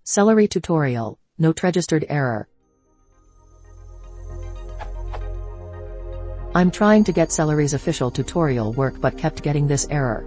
Celery tutorial, NotRegistered error. I'm trying to get Celery's official tutorial work but kept getting this error.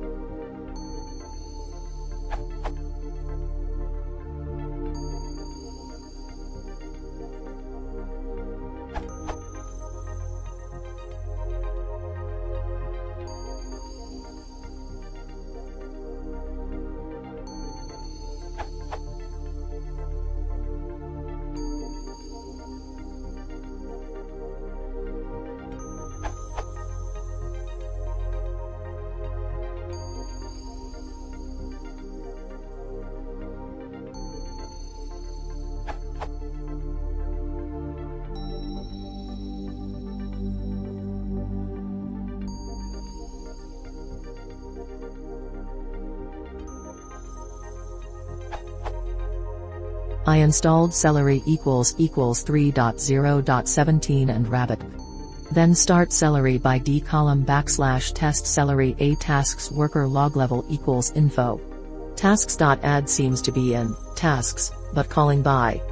I installed Celery equals 3.0.17 and Rabbit. Then start Celery by d:\test Celery a tasks worker log level equals info. Tasks.add seems to be in tasks, but calling by.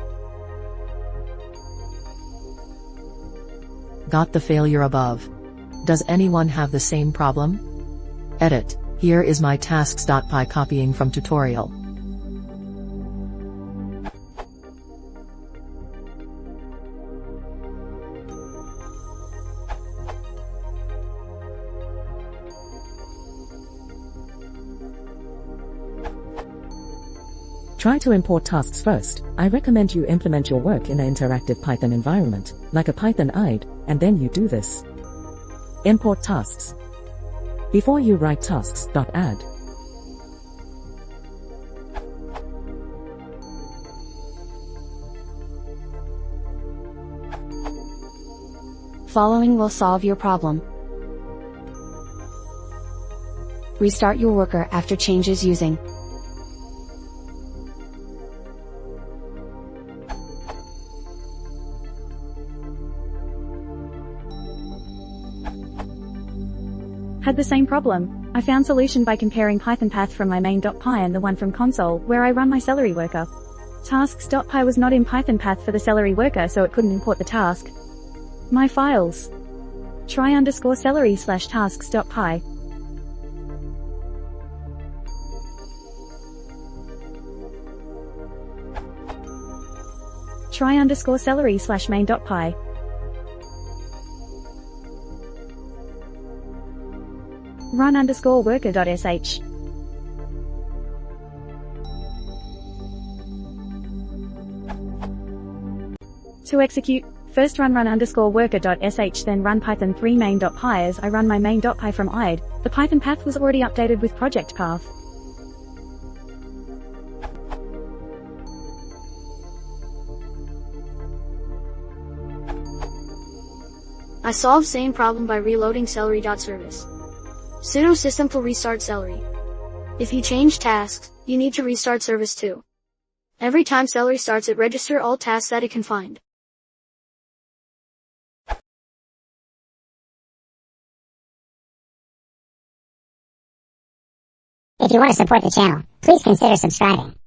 Got the failure above. Does anyone have the same problem? Edit. Here is my tasks.py copying from tutorial. Try to import tasks first. I recommend you implement your work in an interactive Python environment, like a Python IDE, and then you do this. Import tasks. Before you write tasks.add. Following will solve your problem. Restart your worker after changes using Had the same problem. I found solution by comparing Python path from my main.py and the one from console, where I run my Celery worker. Tasks.py was not in Python path for the Celery worker, so it couldn't import the task. My files. try_celery/tasks.py. try_celery/main.py. run_worker.sh. To execute, first run run_worker.sh, then run python3 main.py. As I run my main.py from IDE, the Python path was already updated with project path. I solved same problem by reloading celery.service. Sudo system for restart Celery. If you change tasks, you need to restart service too. Every time Celery starts it, register all tasks that it can find. If you want to support the channel, please consider subscribing.